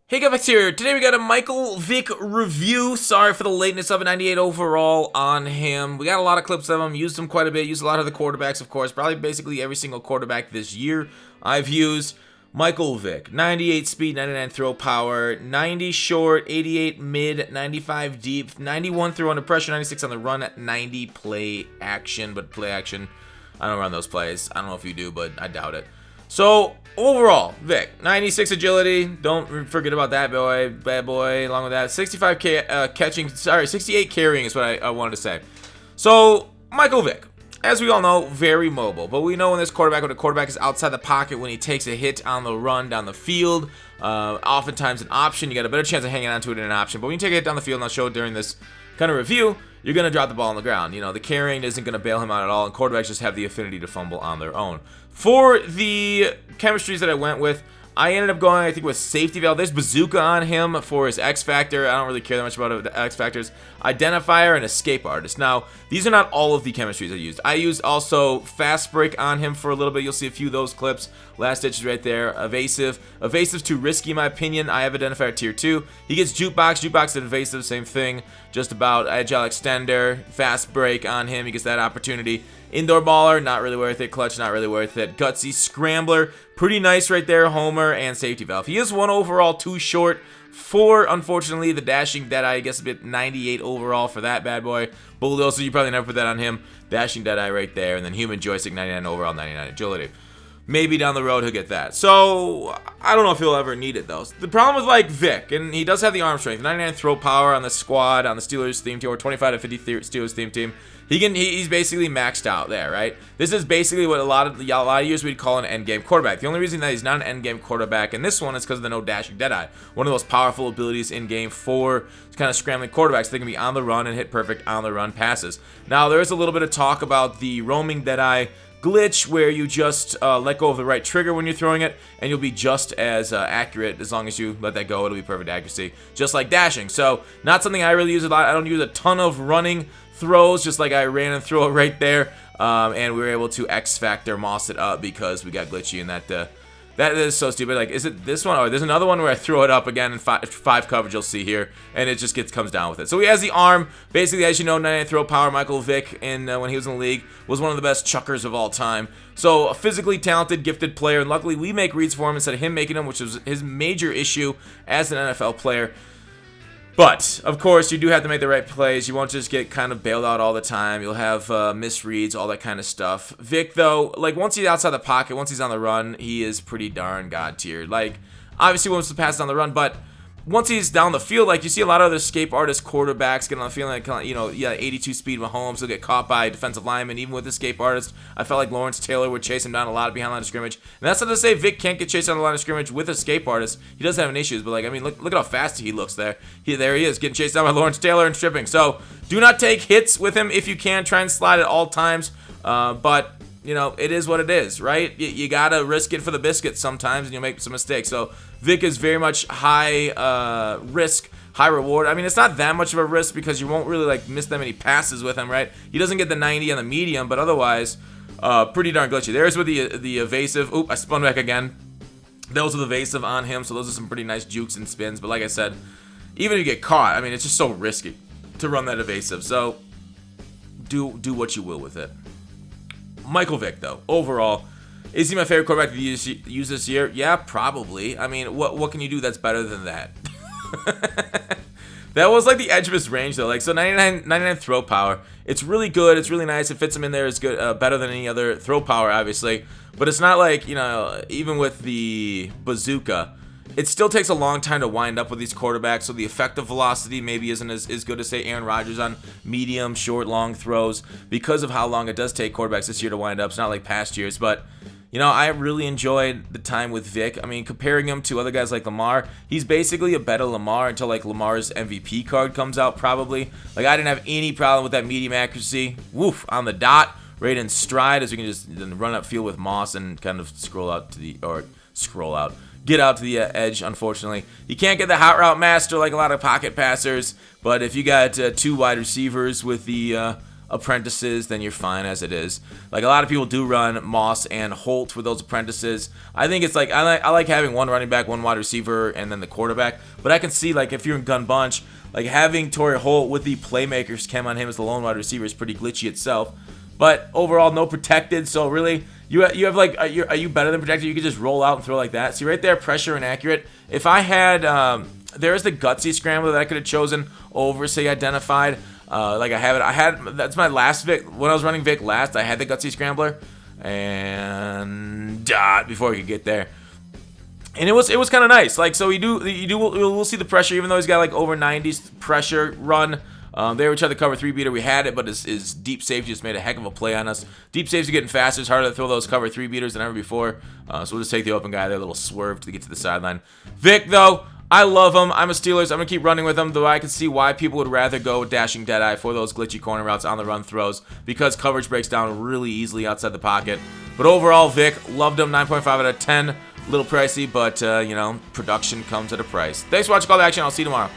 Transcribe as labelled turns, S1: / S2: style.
S1: Hey guys, here. Today we got a Michael Vick review. Sorry for the lateness of a 98 overall on him. We got a lot of clips of him, used him quite a bit, used a lot of the quarterbacks, of course. Probably basically every single quarterback this year I've used. Michael Vick, 98 speed, 99 throw power, 90 short, 88 mid, 95 deep, 91 throw under pressure, 96 on the run, 90 play action. But play action, I don't run those plays. I don't know if you do, but I doubt it. So, overall, Vic, 96 agility, don't forget about that boy, bad boy, along with that, 65 catching, 68 carrying is what I wanted to say. So, Michael Vick, as we all know, very mobile, but we know when a quarterback is outside the pocket, when he takes a hit on the run down the field, oftentimes an option, you got a better chance of hanging on to it in an option, but when you take a hit down the field, and I'll show it during this kind of review, you're going to drop the ball on the ground. You know, the carrying isn't going to bail him out at all, and quarterbacks just have the affinity to fumble on their own. For the chemistries that I went with, I ended up going, I think, with safety valve. There's bazooka on him for his X factor. I don't really care that much about the X factors. Identifier and escape artist. Now, these are not all of the chemistries I used. I used also fast break on him for a little bit. You'll see a few of those clips. Last ditch is right there. Evasive. Evasive's too risky, in my opinion. I have identifier tier 2. He gets jukebox. Jukebox and evasive, same thing. Just about agile extender. Fast break on him. He gets that opportunity. Indoor baller, not really worth it. Clutch, not really worth it. Gutsy scrambler, pretty nice right there. Homer and safety valve. He is 1 overall, 2 short. 4, unfortunately, the dashing Deadeye, I guess a bit 98 overall for that bad boy. Bulldozer, you probably never put that on him. Dashing Deadeye right there. And then human joystick, 99 overall, 99 agility. Maybe down the road he'll get that. So, I don't know if he'll ever need it, though. The problem with, like, Vic, and he does have the arm strength, 99 throw power on the squad, on the Steelers theme team, or 25 to 50 Steelers theme team. He's basically maxed out there, right? This is basically what a lot of years we'd call an endgame quarterback. The only reason that he's not an endgame quarterback in this one is because of the no dashing Deadeye. One of those powerful abilities in game 4, kind of scrambling quarterbacks. They can be on the run and hit perfect on the run passes. Now, there is a little bit of talk about the roaming Deadeye glitch where you just let go of the right trigger when you're throwing it, and you'll be just as accurate as long as you let that go. It'll be perfect accuracy, just like dashing. So, not something I really use a lot. I don't use a ton of running throws, just like I ran and threw it right there, and we were able to X Factor moss it up because we got glitchy in that. That is so stupid. Like, is it this one? Or there's another one where I throw it up again in 5 coverage, you'll see here, and it just comes down with it. So he has the arm. Basically, as you know, 99 throw power. Michael Vick, when he was in the league, was one of the best chuckers of all time. So a physically talented, gifted player, and luckily we make reads for him instead of him making them, which was his major issue as an NFL player. But, of course, you do have to make the right plays. You won't just get kind of bailed out all the time. You'll have misreads, all that kind of stuff. Vic, though, like, once he's outside the pocket, once he's on the run, he is pretty darn god tier. Like, obviously, he wants to pass down the run, but once he's down the field, like, you see a lot of other escape artist quarterbacks get on the field, like, 82 speed Mahomes will get caught by defensive linemen. Even with escape artists, I felt like Lawrence Taylor would chase him down a lot behind the line of scrimmage. And that's not to say Vic can't get chased down the line of scrimmage with escape artists. He does have an issues, but, like, I mean, look at how fast he looks there. There he is, getting chased down by Lawrence Taylor and stripping. So, do not take hits with him if you can. Try and slide at all times, but you know, it is what it is, right? You gotta risk it for the biscuit sometimes, and you'll make some mistakes. So Vic is very much high risk, high reward. I mean, it's not that much of a risk because you won't really like miss that many passes with him, right? He doesn't get the 90 on the medium, but otherwise, pretty darn glitchy. There's with the evasive. Oop, I spun back again. Those are the evasive on him, so those are some pretty nice jukes and spins. But like I said, even if you get caught, I mean, it's just so risky to run that evasive. So do what you will with it. Michael Vick, though, overall, is he my favorite quarterback to use this year? Yeah, probably. I mean, what can you do that's better than that? That was like the edge of his range, though. Like, so 99 throw power. It's really good. It's really nice. It fits him in there. It's good, better than any other throw power, obviously. But it's not like, you know, even with the bazooka, it still takes a long time to wind up with these quarterbacks, so the effective velocity maybe isn't as good as, say, Aaron Rodgers on medium, short, long throws because of how long it does take quarterbacks this year to wind up. It's not like past years, but, you know, I really enjoyed the time with Vic. I mean, comparing him to other guys like Lamar, he's basically a better Lamar until, like, Lamar's MVP card comes out, probably. Like, I didn't have any problem with that medium accuracy. Woof, on the dot, right in stride, as we can just run upfield with Moss and kind of get out to the edge, unfortunately. You can't get the hot route master like a lot of pocket passers, but if you got 2 wide receivers with the apprentices, then you're fine as it is. Like, a lot of people do run Moss and Holt with those apprentices. I think it's like, I like having one running back, one wide receiver, and then the quarterback. But I can see, like, if you're in gun bunch, like, having Torrey Holt with the playmakers chem on him as the lone wide receiver is pretty glitchy itself. But overall, no protected, so really, you have like, are you better than protected? You could just roll out and throw like that. See right there, pressure and accurate. If I had, there's the gutsy scrambler that I could have chosen over, say, identified. Like I have it. That's my last Vic. When I was running Vic last, I had the gutsy scrambler, and before we could get there. And it was kind of nice. Like, so we'll see the pressure, even though he's got like over 90s pressure run. They were trying to cover 3 beater. We had it, but his deep safety just made a heck of a play on us. Deep safeties are getting faster. It's harder to throw those cover 3 beaters than ever before. So we'll just take the open guy there, a little swerve to get to the sideline. Vic, though, I love him. I'm a Steelers. I'm going to keep running with him, though I can see why people would rather go dashing Deadeye for those glitchy corner routes on the run throws, because coverage breaks down really easily outside the pocket. But overall, Vic, loved him. 9.5 out of 10. A little pricey, but, you know, production comes at a price. Thanks for watching Call to Action. I'll see you tomorrow.